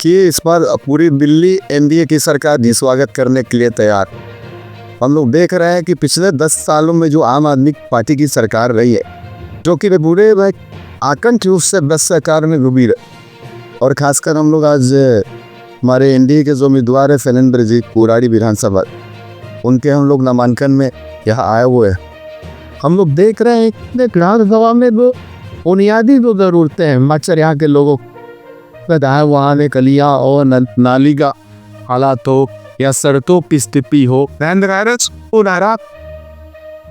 कि इस बार पूरी दिल्ली एनडीए की सरकार जी स्वागत करने के लिए तैयार। हम लोग देख रहे हैं कि पिछले 10 सालों में जो आम आदमी पार्टी की सरकार रही है, जो कि पूरे आकंठ रूप से 10 सरकार में डूबी रही। और खासकर हम लोग आज हमारे एनडीए के जो उम्मीदवार है शैलेंद्र जी पुराड़ी विधानसभा, उनके हम लोग नामांकन में यहाँ आए हुए हैं। हम लोग देख रहे हैं कि विधानसभा में जो बुनियादी जो ज़रूरतें हैं मच्छर यहाँ के लोगों चाहे वहाँ में कलियाँ और नाली का हालात हो या सड़कों की स्थिति हो,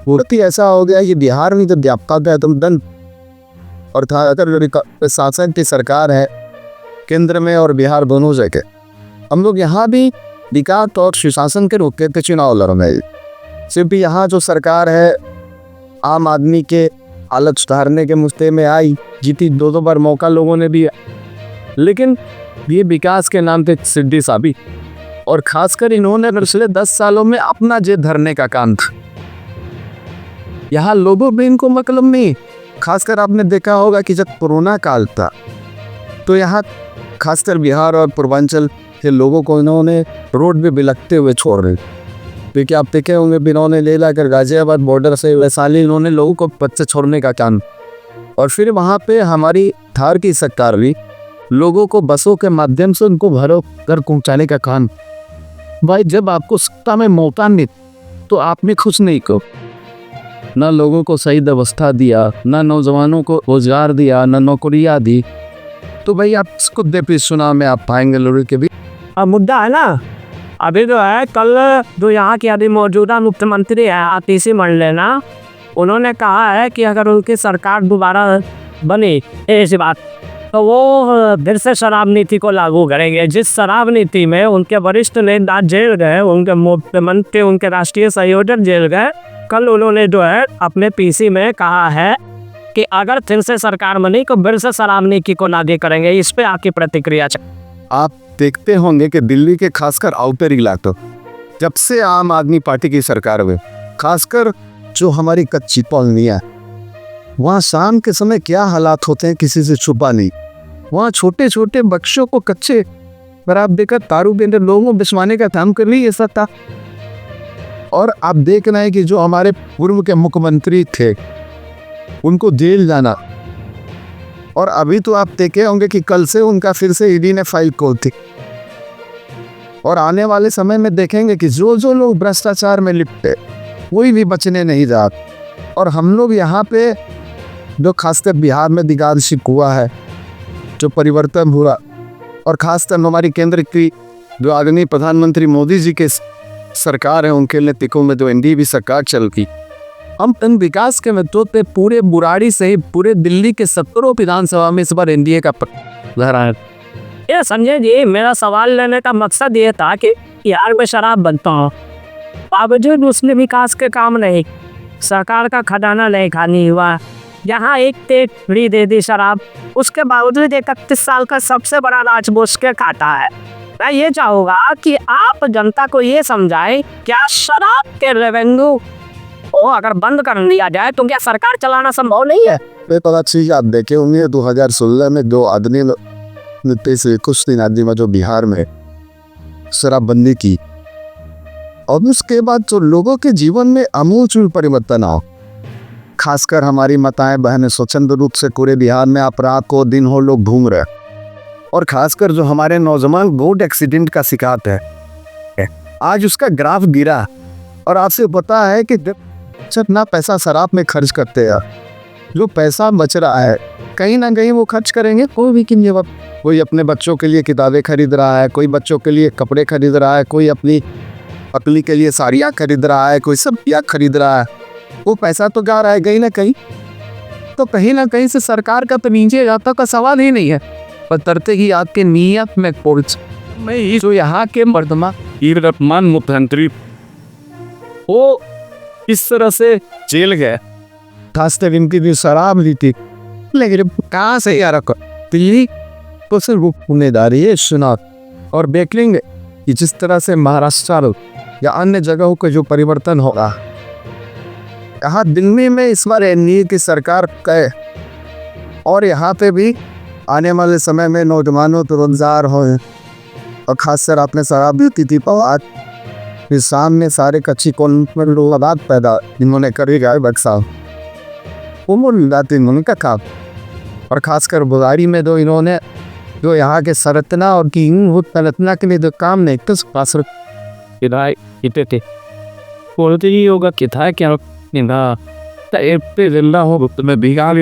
बहुत ही ऐसा हो गया कि बिहार में जब व्यापक है तुम दंड और था अगर शासन की सरकार है केंद्र में और बिहार दोनों जगह, हम लोग यहाँ भी विकास और सुशासन के रूप के चुनाव लड़ रहे हैं। सिर्फ यहाँ जो सरकार है आम आदमी के हालत सुधारने के मुद्दे में आई, जीती 2 बार मौका लोगों ने भी, लेकिन ये विकास के नाम पे सिद्धि साबी। और खासकर इन्होंने पिछले 10 सालों में अपना जेब धरने का काम था। यहाँ लोगों में इनको मतलब नहीं। खासकर आपने देखा होगा कि जब कोरोना काल था तो यहाँ खासकर बिहार और पूर्वांचल के लोगों को इन्होंने रोड पे बिलखते हुए छोड़ रहे, क्योंकि आप देखे होंगे इन्होंने ले लाकर गाजियाबाद बॉर्डर से वैशाली इन्होंने लोगों को बच्चे छोड़ने का काम। और फिर वहाँ पे हमारी थार की सरकार भी लोगों को बसों के माध्यम से उनको घरों घर पहुँचाने का काम। भाई जब आपको सत्ता में मौका नहीं तो आपने खुश नहीं को, ना लोगों को सही व्यवस्था दिया, ना नौजवानों को रोजगार दिया, ना नौकरियाँ दी, तो भाई आप इसको दे चुनाव में आप पाएंगे लोगों के भी। अब मुद्दा है ना, अभी जो है कल जो यहाँ के अभी मौजूदा मुख्यमंत्री है आतिशी मंडलेना, उन्होंने कहा है कि अगर उनकी सरकार दोबारा बनी ऐसी बात तो वो फिर से शराब नीति को लागू करेंगे। जिस शराब नीति में उनके वरिष्ठ नेता जेल गए, उनके मुख्यमंत्री उनके राष्ट्रीय संयोजक जेल गए, कल उन्होंने जो है अपने पीसी में कहा है कि अगर फिर से सरकार बनी तो फिर से शराब नीति को लागू करेंगे। इस पे आपकी प्रतिक्रिया आप देखते होंगे कि दिल्ली के खासकर आउटर इलाकों जब से आम आदमी पार्टी की सरकार हुई, खासकर जो हमारी कच्ची कॉलोनियाँ, वहाँ शाम के समय क्या हालात होते हैं किसी से छुपा नहीं। वहाँ छोटे छोटे बच्चों को कच्चे बराबर देकर दारू पीने लोगों बिस्वाने का काम कर ली ऐसा था। और आप देख रहे हैं कि जो हमारे पूर्व के मुख्यमंत्री थे उनको जेल जाना, और अभी तो आप देखे होंगे कि कल से उनका फिर से ईडी ने फाइल खोल थी। और आने वाले समय में देखेंगे कि जो लोग भ्रष्टाचार में लिपटे कोई भी बचने नहीं जा। और हम लोग यहाँ पे जो खासकर बिहार में दिगादशिक हुआ है, जो परिवर्तन हुआ, और खासकर हमारी केंद्र की जो आदरणीय प्रधानमंत्री मोदी जी के सरकार है उनके नेतृत्व में जो एनडीए भी सरकार चल की, हम इन विकास के नेतृत्व पे पूरे बुराड़ी से ही पूरे दिल्ली के 17 विधानसभा में इस बार एनडीए का लहरा है। ये संजय जी, मेरा सवाल लेने का मकसद ये था कि यार मैं शराब बनता हूँ, बावजूद उसमें विकास के काम नहीं, सरकार का खजाना नहीं खाली हुआ। यहाँ एक फ्री दे दी शराब, उसके बावजूद 31 साल का सबसे बड़ा राज बोझ के खाता है। मैं ये चाहूँगा कि आप जनता को ये समझाएं, क्या शराब के रेवेन्यू वो अगर बंद कर दिया जाए तो क्या सरकार चलाना संभव नहीं है? पता चीज आप देखे होंगे 2016 में जो आदमी नीतीश कुछ दिन आदमी में जो बिहार में शराबबंदी की, और उसके बाद जो लोगों के जीवन में आमूल परिवर्तन आओ, खासकर हमारी माताएं बहनें स्वच्छंद रूप से पूरे बिहार में आप रात को दिन हो लोग घूम रहे, और खासकर जो हमारे नौजवान रोड एक्सीडेंट का शिकार है, आज उसका ग्राफ गिरा। और आपसे पता है कि ना पैसा शराब में खर्च करते हैं, जो पैसा बच रहा है कहीं ना कहीं वो खर्च करेंगे। कोई भी किन जवाब, कोई अपने बच्चों के लिए किताबें खरीद रहा है, कोई बच्चों के लिए कपड़े खरीद रहा है, कोई अपनी पत्नी के लिए साड़ियाँ खरीद रहा है, कोई सब्जियाँ खरीद रहा है। वो पैसा तो जा रहा है कहीं ना कहीं से सरकार का तो नीचे जाता का सवाल ही नहीं है। पर तरते ही आपके नियत में पहुँच मैं जो यहाँ के वर्तमान मुख्यमंत्री वो इस तरह से जेल गए, खासकर इनकी भी शराब ली थी, लेकिन कहाँ से यार दिल्ली तो सिर्फ पुनेदारी है सुना। और देखेंगे कि जिस तरह से महाराष्ट्र या अन्य जगहों का जो परिवर्तन होगा, यहाँ दिल्ली में इस बार एनडीए की सरकार का, और यहाँ पे भी आने वाले समय में नौजवानों तो रोजगार हो, और खासकर आपने शराब भी थी पवार फिर सामने सारे कच्ची कौन पर लोग बात पैदा इन्होंने करी गए बक्सा उनका काम। और खासकर बुराड़ी में जो इन्होंने जो यहाँ के संरचना और की संरचना के लिए जो काम नहीं तो पास थे बोलते ही होगा कि था क्या ना पे जिंदा हो तो मैं बिगाड़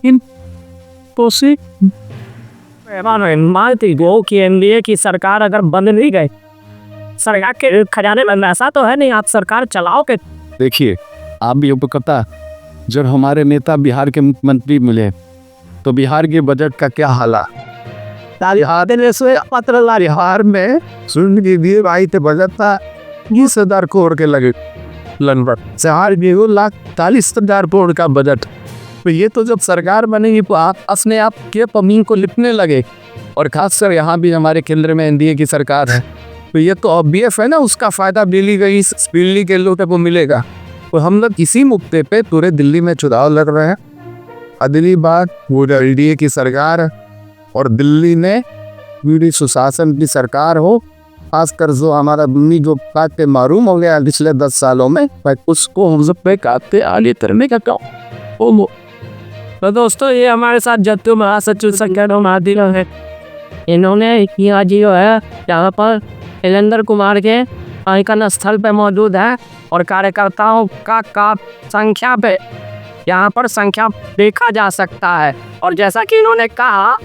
इन पोसी मानती गो कि एनडीए की सरकार अगर बंद नहीं गई, सरकार के खजाने में ऐसा तो है नहीं आप सरकार चलाओ के। देखिए आप भी उपकता जब हमारे नेता बिहार के मुख्यमंत्री मिले तो बिहार के बजट का क्या हाल बिहार में सुन के दिए भाई थे बजट था 20,000 करोड़ के लगे लगभग 4,40,000 करोड़ का बजट। तो ये तो जब सरकार बनेगी तो आप अपने आप के पमीन को लिपने लगे, और खासकर यहाँ भी हमारे केंद्र में एनडीए की सरकार है तो ये तो ऑब्वियस है ना, उसका फायदा दिल्ली के लोगों को मिलेगा। तो हम लोग इसी मुद्दे पे पूरे दिल्ली में चुनाव लड़ रहे हैं। अगली बार वो एनडीए की सरकार और दिल्ली में पूरी सुशासन की सरकार हो, खासकर जो हमारा दिल्ली जो बात पे मारूम हो गया पिछले 10 सालों में, उसको हम सब पे काटते आगे तरने का काम। तो दोस्तों ये हमारे साथ जत्तू महासचिव संगठन महादिल है, इन्होंने यहाँ जी जो है यहाँ पर शैलेंद्र कुमार के आइकन स्थल पे मौजूद है और कार्यकर्ताओं का संख्या पे यहाँ पर संख्या देखा जा सकता है। और जैसा कि इन्होंने कहा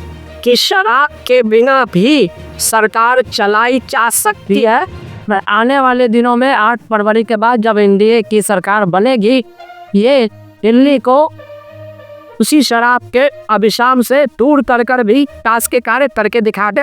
कि शराब के बिना भी सरकार चलाई जा सकती है। आने वाले दिनों में 8 फरवरी के बाद जब एनडीए की सरकार बनेगी, ये दिल्ली को उसी शराब के अभिशाप से दूर कर भी विकास के कार्य करके दिखाते।